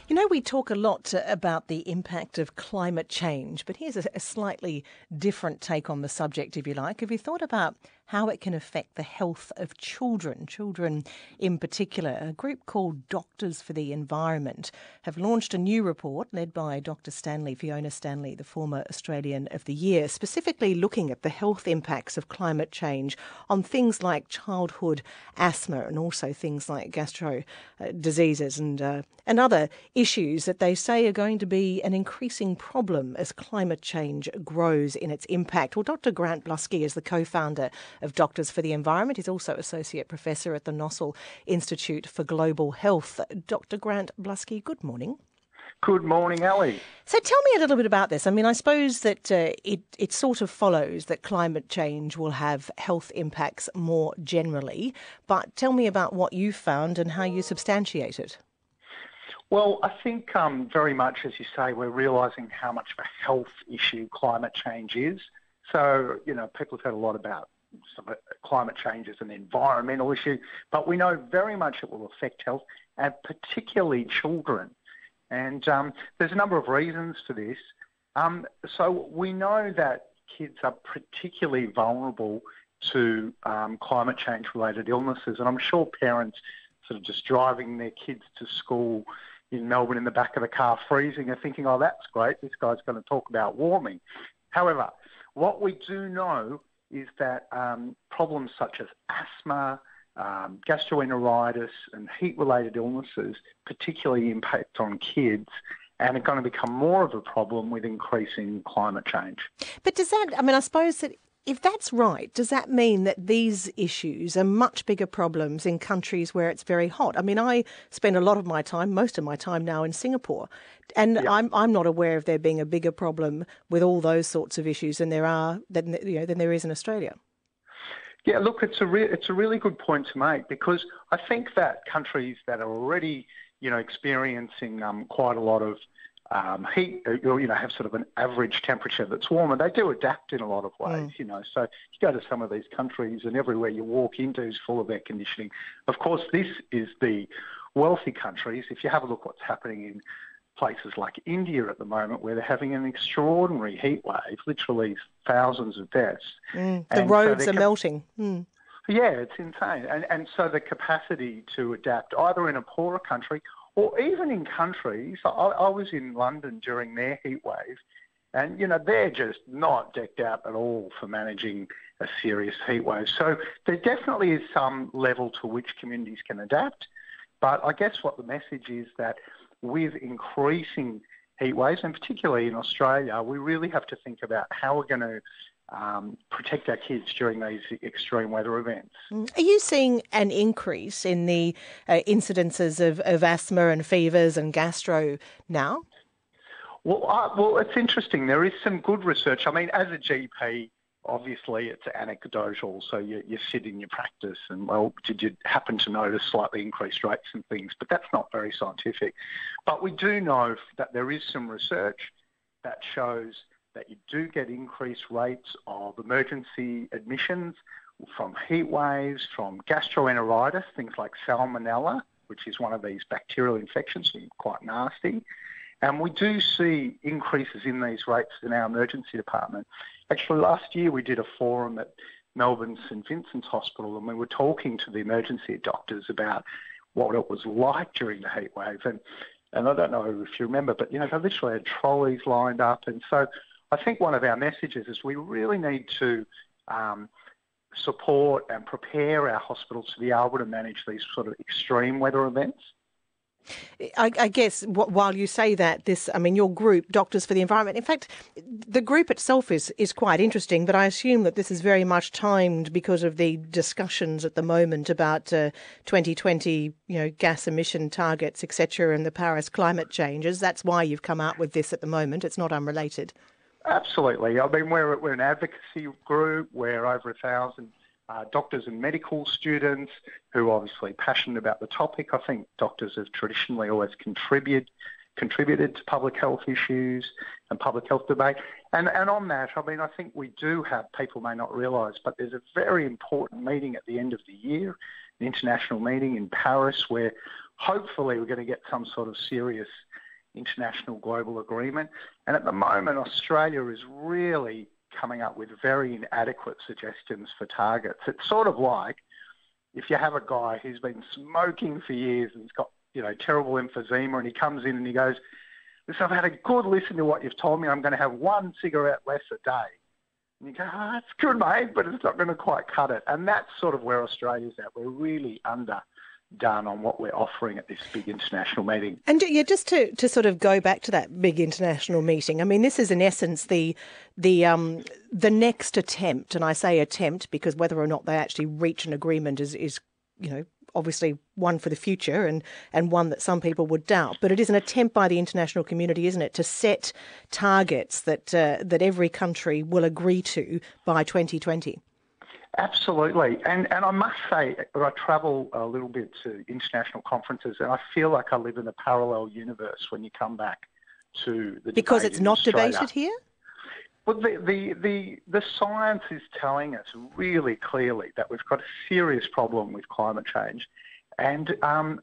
You know, we talk a lot about the impact of climate change, but here's a slightly different take on the subject, if you like. Have you thought about how it can affect the health of children in particular? A group called Doctors for the Environment have launched a new report led by Dr. Fiona Stanley, the former Australian of the Year, specifically looking at the health impacts of climate change on things like childhood asthma and also things like gastro diseases and other issues that they say are going to be an increasing problem as climate change grows in its impact. Well, Dr. Grant Blashki is the co-founder of Doctors for the Environment. He's also Associate Professor at the Nossal Institute for Global Health. Dr. Grant Blashki, good morning. Good morning, Ali. So tell me a little bit about this. I mean, I suppose that it sort of follows that climate change will have health impacts more generally, but tell me about what you found and how you substantiate it. Well, I think very much, as you say, we're realising how much of a health issue climate change is. So, people have heard a lot about climate change as an environmental issue, but we know very much it will affect health, and particularly children. And there's a number of reasons for this. So we know that kids are particularly vulnerable to climate change-related illnesses, and I'm sure parents sort of just driving their kids to school in Melbourne in the back of the car freezing are thinking, oh, that's great, this guy's going to talk about warming. However, what we do know is that problems such as asthma, gastroenteritis and heat-related illnesses particularly impact on kids and are going to become more of a problem with increasing climate change. But does that, I suppose that if that's right, does that mean that these issues are much bigger problems in countries where it's very hot? I mean, I spend a lot of my time, most of my time now in Singapore, and Yep. I'm not aware of there being a bigger problem with all those sorts of issues than than there is in Australia. Yeah, look, it's a really good point to make, because I think that countries that are already, experiencing quite a lot of heat, have sort of an average temperature that's warmer, they do adapt in a lot of ways, So you go to some of these countries and everywhere you walk into is full of air conditioning. Of course, this is the wealthy countries. If you have a look what's happening in places like India at the moment, where they're having an extraordinary heat wave, literally thousands of deaths. The roads are melting. Yeah, it's insane. And so the capacity to adapt, either in a poorer country or even in countries, I was in London during their heat wave, and, they're just not decked out at all for managing a serious heat wave. So there definitely is some level to which communities can adapt. But I guess what the message is that with increasing heat waves, and particularly in Australia, we really have to think about how we're going to protect our kids during these extreme weather events. Are you seeing an increase in the incidences of asthma and fevers and gastro now? Well, it's interesting. There is some good research. I mean, as a GP, obviously it's anecdotal, so you sit in your practice and, well, did you happen to notice slightly increased rates and things? But that's not very scientific. But we do know that there is some research that shows that you do get increased rates of emergency admissions from heat waves, from gastroenteritis, things like salmonella, which is one of these bacterial infections, quite nasty. And we do see increases in these rates in our emergency department. Actually, last year we did a forum at Melbourne St Vincent's Hospital, and we were talking to the emergency doctors about what it was like during the heat wave. And I don't know if you remember, but, they literally had trolleys lined up. And so I think one of our messages is we really need to support and prepare our hospitals to be able to manage these sort of extreme weather events. I guess while you say that, your group, Doctors for the Environment, in fact, the group itself is quite interesting, but I assume that this is very much timed because of the discussions at the moment about 2020, gas emission targets, etc., and the Paris climate changes. That's why you've come out with this at the moment. It's not unrelated. Absolutely. I mean, we're an advocacy group. We're over 1,000 doctors and medical students who are obviously passionate about the topic. I think doctors have traditionally always contributed to public health issues and public health debate. And on that, I think we do have, people may not realise, but there's a very important meeting at the end of the year, an international meeting in Paris, where hopefully we're going to get some sort of serious international global agreement. And at the moment, Australia is really coming up with very inadequate suggestions for targets. It's sort of like if you have a guy who's been smoking for years and he's got, terrible emphysema, and he comes in and he goes, "Listen, I've had a good listen to what you've told me. I'm going to have one cigarette less a day." And you go, "Oh, that's good, mate, but it's not going to quite cut it." And that's sort of where Australia's at. We're really underdone on what we're offering at this big international meeting. And just to sort of go back to that big international meeting, I mean, this is in essence the next attempt, and I say attempt because whether or not they actually reach an agreement is obviously one for the future and one that some people would doubt. But it is an attempt by the international community, isn't it, to set targets that every country will agree to by 2020. Absolutely. And I must say, I travel a little bit to international conferences, and I feel like I live in a parallel universe when you come back to the Because debate it's in not Australia. debated here? Well, the science is telling us really clearly that we've got a serious problem with climate change. And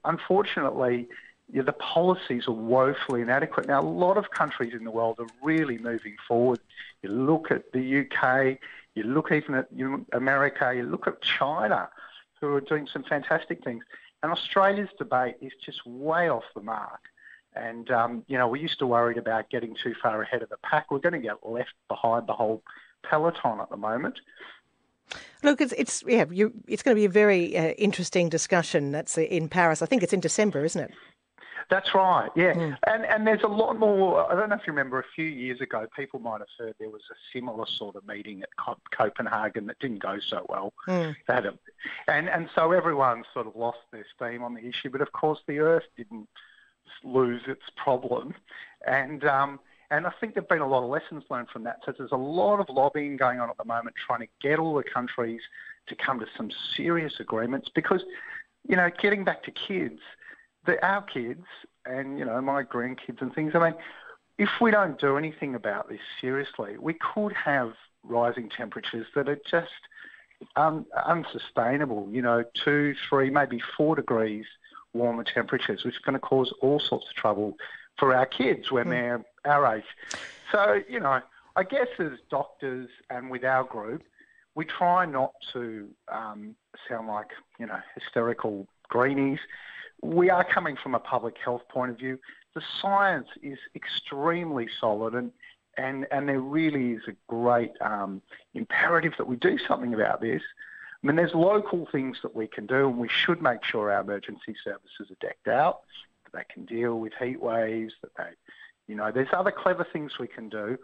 unfortunately, the policies are woefully inadequate. Now, a lot of countries in the world are really moving forward. You look at the UK, you look even at America, you look at China, who are doing some fantastic things. And Australia's debate is just way off the mark. And, we used to worry about getting too far ahead of the pack. We're going to get left behind the whole peloton at the moment. Look, it's going to be a very interesting discussion. That's in Paris. I think it's in December, isn't it? That's right, yeah. Mm. And there's a lot more. I don't know if you remember, a few years ago, people might have heard there was a similar sort of meeting at Copenhagen that didn't go so well. Mm. And so everyone sort of lost their steam on the issue. But, of course, the Earth didn't lose its problem. And I think there have been a lot of lessons learned from that. So there's a lot of lobbying going on at the moment, trying to get all the countries to come to some serious agreements because, getting back to kids, our kids and, my grandkids and things, I mean, if we don't do anything about this seriously, we could have rising temperatures that are just unsustainable, 2, 3, maybe 4 degrees warmer temperatures, which is going to cause all sorts of trouble for our kids when they're our age. So, I guess as doctors and with our group, we try not to sound like, hysterical greenies. We are coming from a public health point of view. The science is extremely solid and there really is a great imperative that we do something about this. I mean, there's local things that we can do, and we should make sure our emergency services are decked out, that they can deal with heat waves, that they, there's other clever things we can do.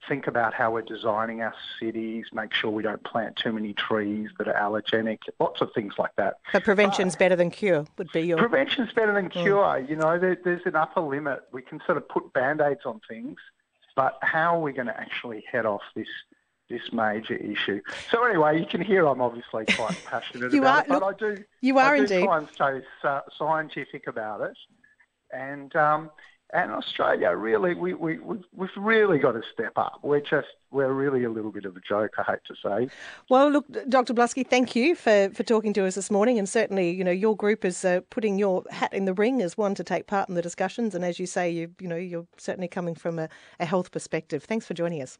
Think about how we're designing our cities, make sure we don't plant too many trees that are allergenic, lots of things like that. But prevention's better than cure would be your... Prevention's better than cure. There's an upper limit. We can sort of put Band-Aids on things, but how are we going to actually head off this major issue? So anyway, you can hear I'm obviously quite passionate about it, but I do try and stay scientific about it. And Australia, really, we've really got to step up. We're really a little bit of a joke, I hate to say. Well, look, Dr. Blashki, thank you for talking to us this morning. And certainly, your group is putting your hat in the ring as one to take part in the discussions. And as you say, you're certainly coming from a health perspective. Thanks for joining us.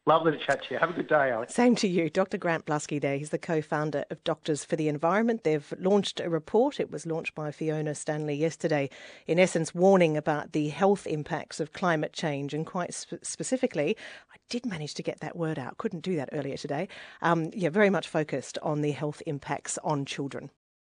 Lovely to chat to you. Have a good day, Alex. Same to you. Dr. Grant Blashki there. He's the co-founder of Doctors for the Environment. They've launched a report. It was launched by Fiona Stanley yesterday, in essence warning about the health impacts of climate change, and quite specifically, I did manage to get that word out. Couldn't do that earlier today. Very much focused on the health impacts on children.